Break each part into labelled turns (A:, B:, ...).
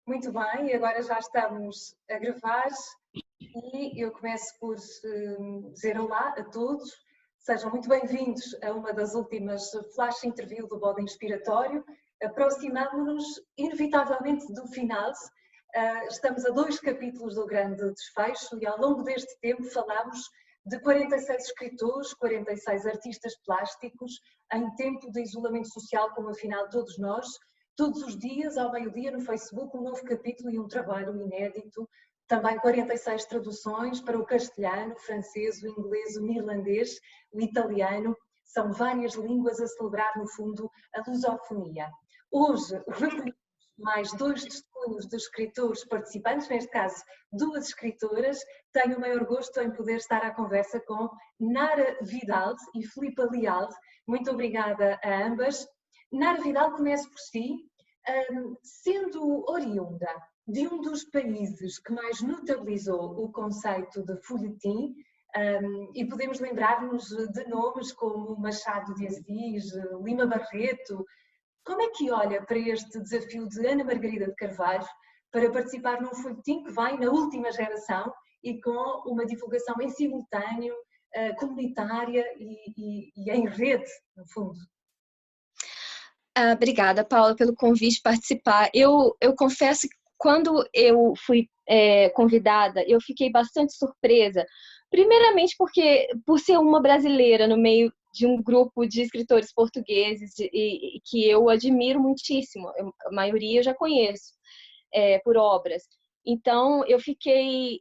A: Muito bem, agora já estamos a gravar e eu começo por dizer olá a todos. Sejam muito bem-vindos a uma das últimas flash interview do Bode Inspiratório. Aproximamos-nos inevitavelmente do final. Estamos a 2 capítulos do grande desfecho e ao longo deste tempo falámos de 46 escritores, 46 artistas plásticos em tempo de isolamento social, como afinal todos nós. Todos os dias, ao meio-dia, no Facebook, um novo capítulo e um trabalho inédito. Também 46 traduções para o castelhano, o francês, o inglês, o neerlandês, o italiano. São várias línguas a celebrar, no fundo, a lusofonia. Hoje, recolhemos mais 2 testemunhos de escritores participantes, neste caso 2 escritoras. Tenho o maior gosto em poder estar à conversa com Nara Vidal e Filipa Leal. Muito obrigada a ambas. Nara Vidal, começo por si. Sendo oriunda de um dos países que mais notabilizou o conceito de folhetim, e podemos lembrar-nos de nomes como Machado de Assis, Lima Barreto, como é que olha para este desafio de Ana Margarida de Carvalho para participar num folhetim que vai na última geração e com uma divulgação em simultâneo, comunitária e em rede, no fundo?
B: Obrigada, Paula, pelo convite participar. Eu confesso que quando eu fui convidada, eu fiquei bastante surpresa. Primeiramente porque, por ser uma brasileira no meio de um grupo de escritores portugueses e que eu admiro muitíssimo, a maioria eu já conheço por obras. Então, eu fiquei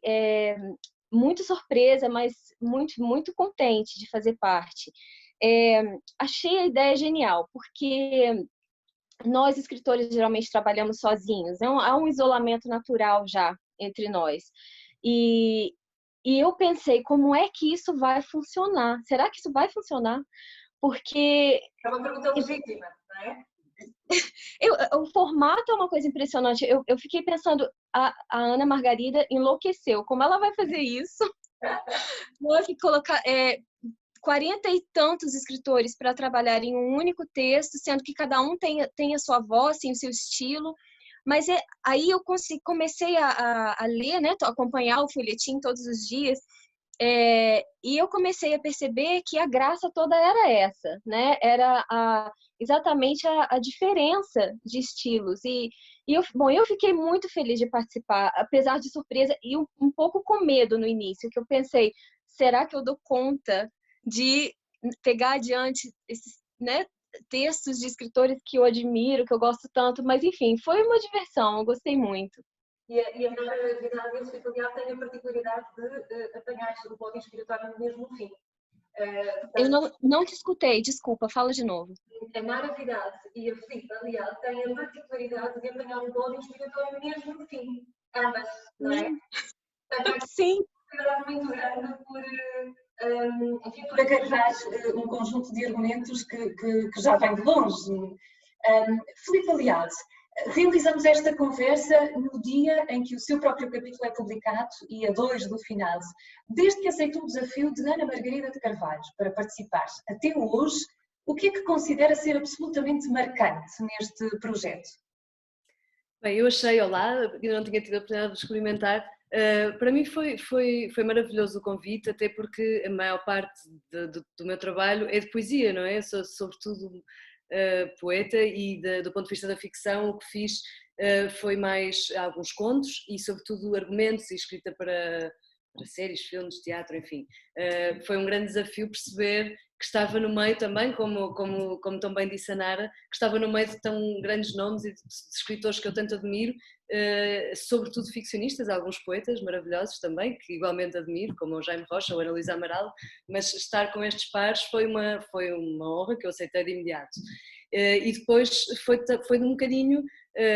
B: muito surpresa, mas muito contente de fazer parte. Achei a ideia genial, porque nós escritores geralmente trabalhamos sozinhos, há um isolamento natural já entre nós. E eu pensei, como é que isso vai funcionar? Será que isso vai funcionar? Porque...
A: É uma pergunta legítima, não é?
B: O formato é uma coisa impressionante. Eu fiquei pensando, a Ana Margarida enlouqueceu. Como ela vai fazer isso? Vou colocar 40 e tantos escritores para trabalhar em um único texto, sendo que cada um tem a sua voz, tem o seu estilo. Mas aí eu comecei a ler, né, acompanhar o folhetim todos os dias, e eu comecei a perceber que a graça toda era essa, né? Era exatamente a diferença de estilos. Eu fiquei muito feliz de participar, apesar de surpresa e um pouco com medo no início, que eu pensei, será que eu dou conta de pegar adiante esses, né, textos de escritores que eu admiro, que eu gosto tanto, mas enfim, foi uma diversão, eu gostei muito.
A: E a Nara Vidal e a Filipa Leal têm a particularidade de apanhar o Bode Inspiratório no mesmo fim.
B: Eu não te escutei, desculpa, fala de novo.
A: A Nara Vidal e a Filipa Leal têm a particularidade de apanhar o Bode Inspiratório no mesmo fim. Ambas, não é?
B: Sim.
A: Muito grande por agarrar um conjunto de argumentos que já vem de longe. Filipa Leal, realizamos esta conversa no dia em que o seu próprio capítulo é publicado e a 2 do final. Desde que aceitou o desafio de Ana Margarida de Carvalho para participar até hoje, o que é que considera ser absolutamente marcante neste projeto?
C: Bem, eu achei, olá, eu não tinha tido a oportunidade de experimentar. Para mim foi maravilhoso o convite, até porque a maior parte do meu trabalho é de poesia, não é? Sou sobretudo poeta e do ponto de vista da ficção o que fiz foi mais alguns contos e sobretudo argumentos e escrita para séries, filmes, teatro, enfim. Foi um grande desafio perceber que estava no meio também, como tão bem disse a Nara, que estava no meio de tão grandes nomes e de escritores que eu tanto admiro, sobretudo ficcionistas, alguns poetas maravilhosos também, que igualmente admiro, como o Jaime Rocha ou a Ana Luísa Amaral, mas estar com estes pares foi uma honra que eu aceitei de imediato. E depois foi um bocadinho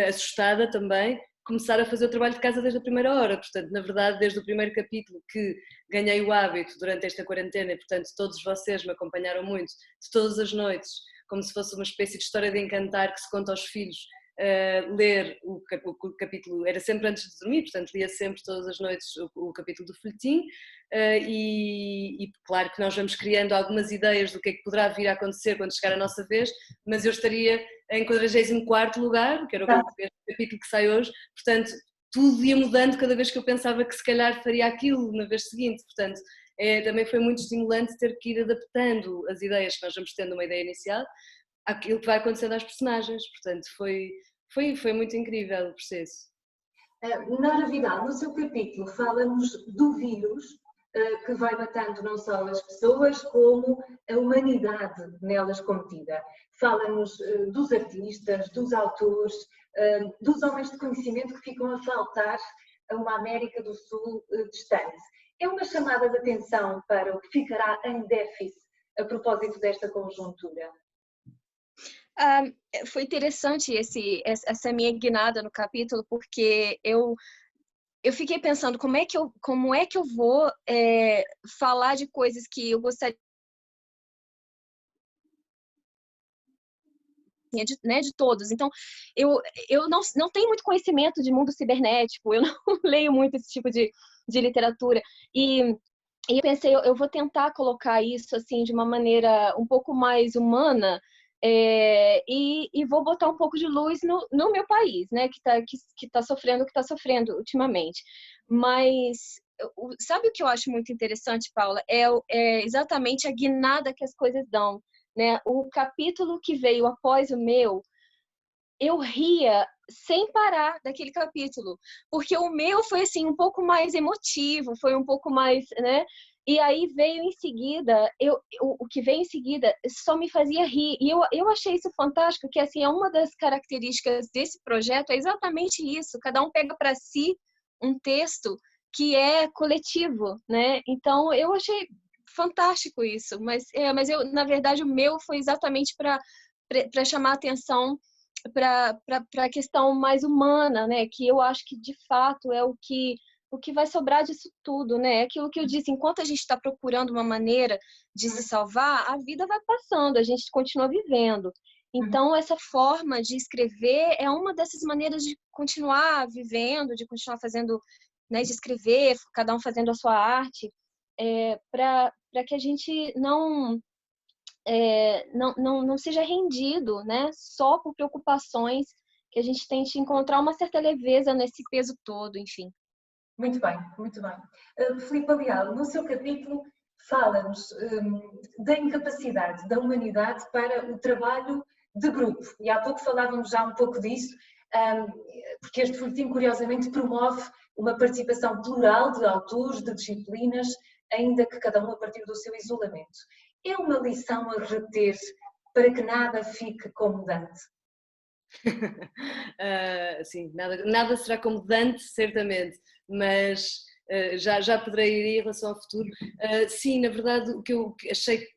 C: assustada também, começar a fazer o trabalho de casa desde a primeira hora, portanto, na verdade, desde o primeiro capítulo que ganhei o hábito durante esta quarentena, e portanto todos vocês me acompanharam muito, de todas as noites, como se fosse uma espécie de história de encantar que se conta aos filhos, ler o o capítulo era sempre antes de dormir, portanto lia sempre todas as noites o capítulo do folhetim, e claro que nós vamos criando algumas ideias do que é que poderá vir a acontecer quando chegar a nossa vez, mas eu estaria em 44º lugar, que era o capítulo que sai hoje, portanto tudo ia mudando cada vez que eu pensava que se calhar faria aquilo na vez seguinte, portanto também foi muito estimulante ter que ir adaptando as ideias que nós vamos tendo uma ideia inicial àquilo que vai acontecendo às personagens, portanto foi muito incrível o processo.
A: Nora Vidal, no seu capítulo, fala-nos do vírus que vai matando não só as pessoas, como a humanidade nelas contida. Fala-nos dos artistas, dos autores, dos homens de conhecimento que ficam a faltar a uma América do Sul distante. É uma chamada de atenção para o que ficará em déficit a propósito desta conjuntura.
B: Foi interessante essa minha guinada no capítulo, porque eu fiquei pensando como é que eu vou falar de coisas que eu gostaria de todos. Então, eu não tenho muito conhecimento de mundo cibernético, eu não leio muito esse tipo de literatura. E eu pensei, eu vou tentar colocar isso assim de uma maneira um pouco mais humana, e vou botar um pouco de luz no meu país, né, que tá sofrendo o que está sofrendo ultimamente. Mas sabe o que eu acho muito interessante, Paula? É exatamente a guinada que as coisas dão, né? O capítulo que veio após o meu, eu ria sem parar daquele capítulo, porque o meu foi assim um pouco mais emotivo, foi um pouco mais, né? E aí veio em seguida, o que veio em seguida só me fazia rir. E eu achei isso fantástico, que assim, é uma das características desse projeto, é exatamente isso. Cada um pega para si um texto que é coletivo, né? Então, eu achei fantástico isso. Mas na verdade, o meu foi exatamente para chamar a atenção para a questão mais humana, né? Que eu acho que, de fato, é o que vai sobrar disso tudo, né? É aquilo que eu disse, enquanto a gente está procurando uma maneira de se salvar, a vida vai passando, a gente continua vivendo. Então, essa forma de escrever é uma dessas maneiras de continuar vivendo, de continuar fazendo, né, de escrever, cada um fazendo a sua arte, para que a gente não seja rendido, né, só por preocupações, que a gente tente encontrar uma certa leveza nesse peso todo, enfim.
A: Muito bem, muito bem. Filipe Leal, no seu capítulo, fala-nos da incapacidade da humanidade para o trabalho de grupo. E há pouco falávamos já um pouco disso, porque este folhetim, curiosamente, promove uma participação plural de autores, de disciplinas, ainda que cada um a partir do seu isolamento. É uma lição a reter para que nada fique como Dante?
C: Sim, nada será como Dante, certamente, mas já poderei ir em relação ao futuro. Sim, na verdade, o que eu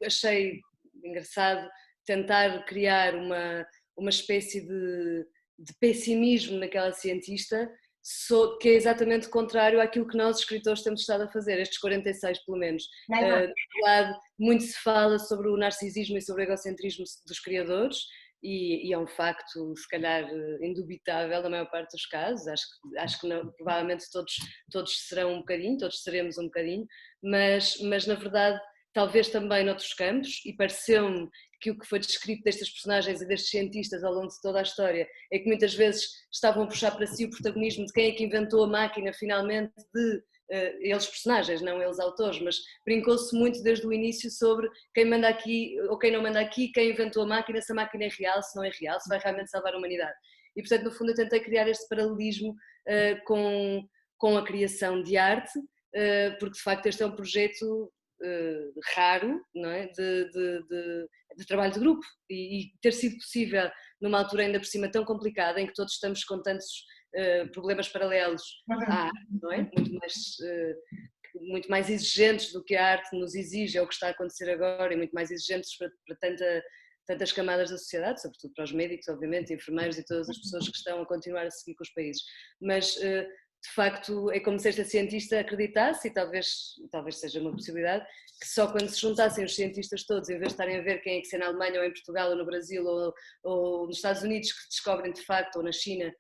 C: achei engraçado, tentar criar uma espécie de pessimismo naquela cientista, que é exatamente contrário àquilo que nós, escritores, temos estado a fazer, estes 46 pelo menos. De lado, muito se fala sobre o narcisismo e sobre o egocentrismo dos criadores, e é um facto, se calhar, indubitável na maior parte dos casos. Acho que não, provavelmente todos serão um bocadinho, todos seremos um bocadinho, mas na verdade, talvez também noutros campos, e pareceu-me que o que foi descrito destas personagens e destes cientistas ao longo de toda a história é que muitas vezes estavam a puxar para si o protagonismo de quem é que inventou a máquina finalmente, de eles personagens, não eles autores, mas brincou-se muito desde o início sobre quem manda aqui ou quem não manda aqui, quem inventou a máquina, se a máquina é real, se não é real, se vai realmente salvar a humanidade. E portanto, no fundo, eu tentei criar este paralelismo com a criação de arte, porque de facto este é um projeto raro, não é? De trabalho de grupo, e ter sido possível numa altura ainda por cima tão complicada, em que todos estamos com tantos problemas paralelos à arte, não é? Muito mais exigentes do que a arte nos exige, é o que está a acontecer agora, e muito mais exigentes para tantas camadas da sociedade, sobretudo para os médicos, obviamente, enfermeiros e todas as pessoas que estão a continuar a seguir com os países. Mas de facto é como se esta cientista acreditasse, e talvez seja uma possibilidade, que só quando se juntassem os cientistas todos, em vez de estarem a ver quem é que se é na Alemanha ou em Portugal ou no Brasil ou nos Estados Unidos, que descobrem de facto, ou na China,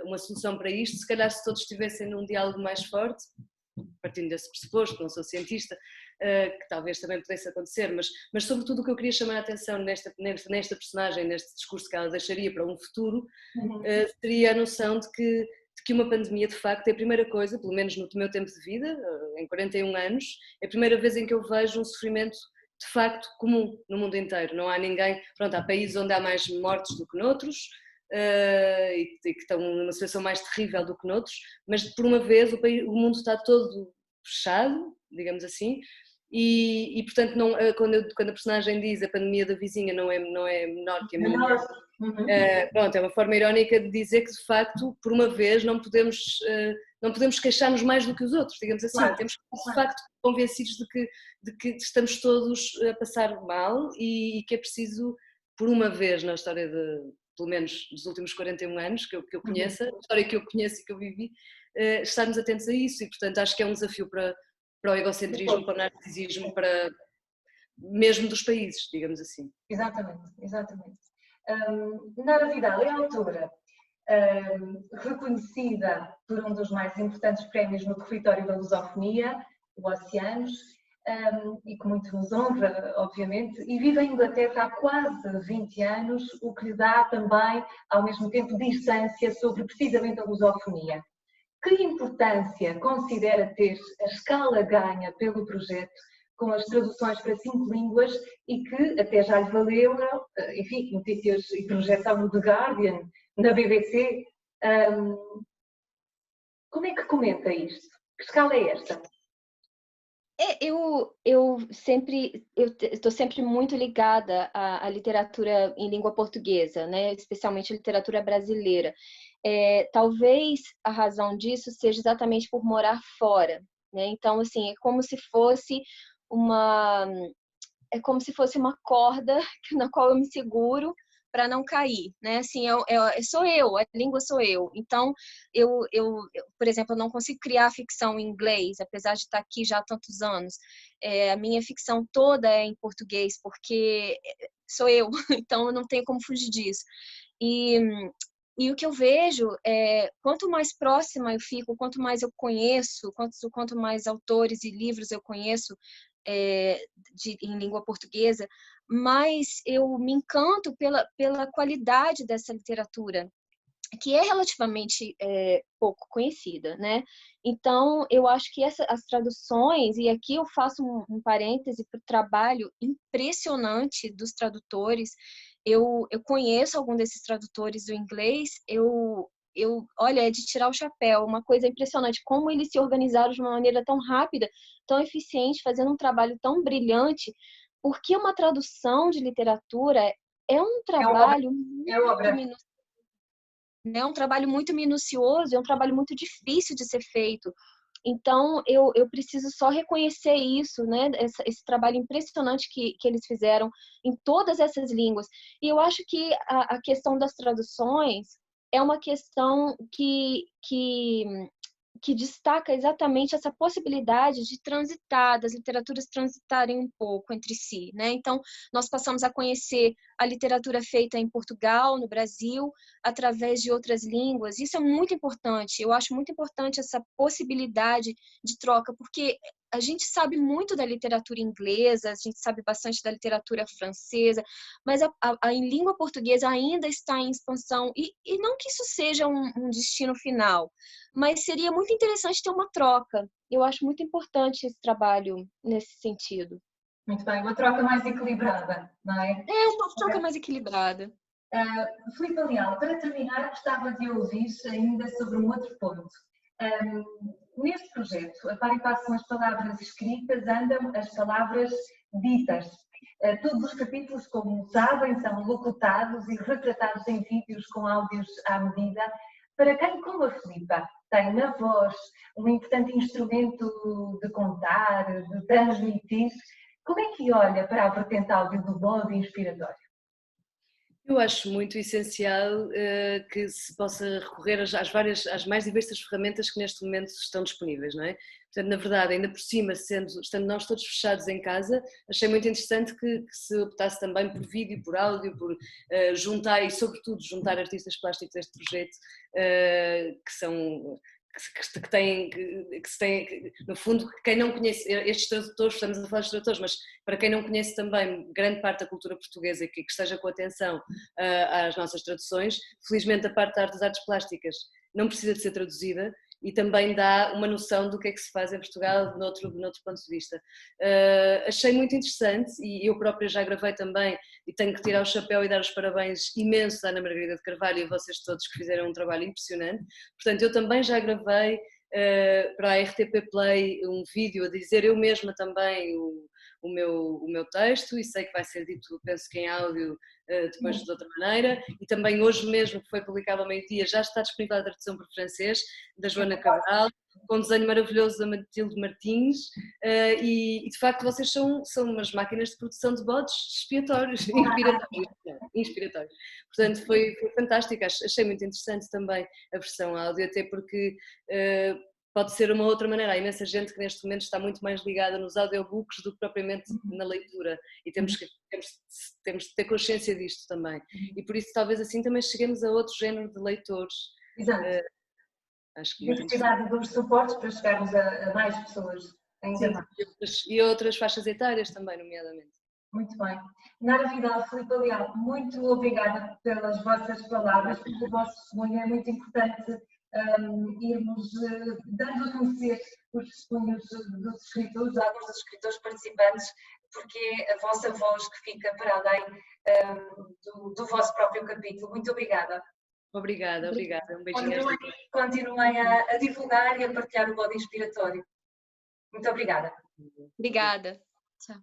C: uma solução para isto, se calhar se todos estivessem num diálogo mais forte, partindo desse pressuposto, não sou cientista, que talvez também pudesse acontecer, mas sobretudo o que eu queria chamar a atenção nesta personagem, neste discurso que ela deixaria para um futuro, seria a noção de que uma pandemia de facto é a primeira coisa, pelo menos no meu tempo de vida, em 41 anos, é a primeira vez em que eu vejo um sofrimento de facto comum no mundo inteiro. Não há ninguém, pronto, há países onde há mais mortes do que noutros, e que estão numa situação mais terrível do que noutros, mas por uma vez o mundo está todo fechado, digamos assim, e portanto não, quando a personagem diz a pandemia da vizinha não é menor que a minha, pronto, é uma forma irónica de dizer que de facto por uma vez não podemos queixar-nos mais do que os outros, digamos assim, claro, temos que estar de facto convencidos de que estamos todos a passar mal e que é preciso, por uma vez na história pelo menos dos últimos 41 anos que eu conheço, a história que eu conheço e que eu vivi, estarmos atentos a isso e portanto acho que é um desafio para o egocentrismo, para o narcisismo, para mesmo dos países, digamos assim.
A: Exatamente, exatamente. Nara Vidal é autora, reconhecida por um dos mais importantes prémios no território da lusofonia, o Oceanos, e que muito nos honra, obviamente, e vive em Inglaterra há quase 20 anos, o que lhe dá também, ao mesmo tempo, distância sobre precisamente a lusofonia. Que importância considera ter a escala ganha pelo projeto com as traduções para 5 línguas e que até já lhe valeu, enfim, notícias e projeção no The Guardian, na BBC. Como é que comenta isto? Que escala é esta?
B: Eu estou sempre muito ligada à literatura em língua portuguesa, né? Especialmente literatura brasileira. Talvez a razão disso seja exatamente por morar fora, né? Então, assim, é como se fosse uma corda na qual eu me seguro para não cair, né? Assim, sou eu, a língua sou eu. Então, por exemplo, eu não consigo criar ficção em inglês, apesar de estar aqui já há tantos anos. A minha ficção toda é em português, porque sou eu, então eu não tenho como fugir disso. E o que eu vejo é, quanto mais próxima eu fico, quanto mais eu conheço, quanto mais autores e livros eu conheço em língua portuguesa, mais eu me encanto pela qualidade dessa literatura, que é relativamente pouco conhecida, né? Então, eu acho que as traduções, e aqui eu faço um parêntese para o trabalho impressionante dos tradutores. Eu conheço algum desses tradutores do inglês, olha, é de tirar o chapéu, uma coisa impressionante, como eles se organizaram de uma maneira tão rápida, tão eficiente, fazendo um trabalho tão brilhante, porque uma tradução de literatura é um trabalho é um trabalho muito minucioso, é um trabalho muito difícil de ser feito. Então, eu preciso só reconhecer isso, né? Esse trabalho impressionante que eles fizeram em todas essas línguas. E eu acho que a questão das traduções é uma questão que destaca exatamente essa possibilidade de transitar, das literaturas transitarem um pouco entre si, né? Então, nós passamos a conhecer a literatura feita em Portugal, no Brasil, através de outras línguas. Isso é muito importante. Eu acho muito importante essa possibilidade de troca, porque a gente sabe muito da literatura inglesa, a gente sabe bastante da literatura francesa, mas em língua portuguesa ainda está em expansão, e não que isso seja um destino final, mas seria muito interessante ter uma troca. Eu acho muito importante esse trabalho nesse sentido.
A: Muito bem, uma troca mais equilibrada, não é?
B: Uma troca mais equilibrada.
A: Filipe Leal, para terminar, gostava de ouvir ainda sobre um outro ponto. Neste projeto, a par e passo com as palavras escritas, andam as palavras ditas. Todos os capítulos, como sabem, são locutados e retratados em vídeos com áudios à medida. Para quem, como a Filipa, tem na voz um importante instrumento de contar, de transmitir, como é que olha para a vertente áudio do Bode Inspiratório?
C: Eu acho muito essencial que se possa recorrer às mais diversas ferramentas que neste momento estão disponíveis, não é? Portanto, na verdade, ainda por cima, estando nós todos fechados em casa, achei muito interessante que se optasse também por vídeo, por áudio, por juntar e, sobretudo, juntar artistas plásticos a este projeto, que são... que se tem, no fundo, quem não conhece estes tradutores, estamos a falar de tradutores, mas para quem não conhece também grande parte da cultura portuguesa e que esteja com atenção às nossas traduções, felizmente a parte das artes plásticas não precisa de ser traduzida e também dá uma noção do que é que se faz em Portugal noutro ponto de vista. Achei muito interessante e eu própria já gravei também e tenho que tirar o chapéu e dar os parabéns imensos à Ana Margarida de Carvalho e a vocês todos que fizeram um trabalho impressionante. Portanto, eu também já gravei para a RTP Play um vídeo a dizer eu mesma também o meu texto e sei que vai ser dito, penso que em áudio, depois de outra maneira, e também hoje mesmo, que foi publicado ao meio-dia, já está disponível a tradução para francês, da Joana Cabral, com um desenho maravilhoso da Matilde Martins, e de facto vocês são umas máquinas de produção de bodes expiatórios, inspiratórios. Portanto, foi fantástico, achei muito interessante também a versão áudio, até porque pode ser uma outra maneira. Há imensa gente que neste momento está muito mais ligada nos audiobooks do que propriamente na leitura e temos de ter consciência disto também. E por isso talvez assim também cheguemos a outro género de leitores.
A: Exato.
C: Acho que
A: necessidade dos suportes para chegarmos a mais pessoas. Ainda mais.
C: E outras faixas etárias também, nomeadamente.
A: Muito bem. Nara Vidal, Filipe Leal, muito obrigada pelas vossas palavras, pelo vosso testemunho. É muito importante irmos dando a conhecer os testemunhos dos escritores, alguns dos escritores participantes, porque é a vossa voz que fica para além do vosso próprio capítulo. Muito obrigada.
C: Obrigada. Um beijinho.
A: Continuem a divulgar e a partilhar o bode inspiratório. Muito obrigada.
B: Obrigada. Tchau.